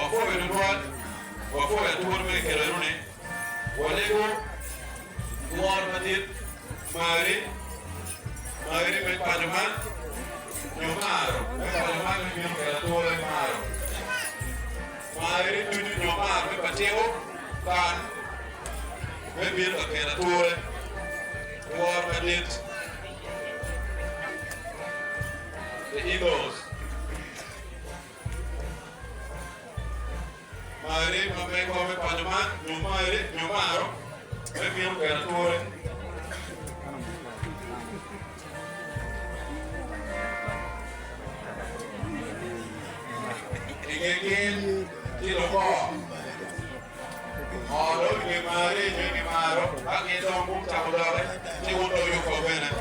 wafowe nduwan wafowe tuwon me kerarune walego duwar matir mari me pajuman nyomaro me pajuman me biro keratore maro mari tuju nyomaro me patego kan me biro keratore duwar matir the Eagles. Mari mame come pajuman nyomaro me biro keratore ingin kilo ko olo ni maro ang itong kung sa kulare ni uto yung ko bena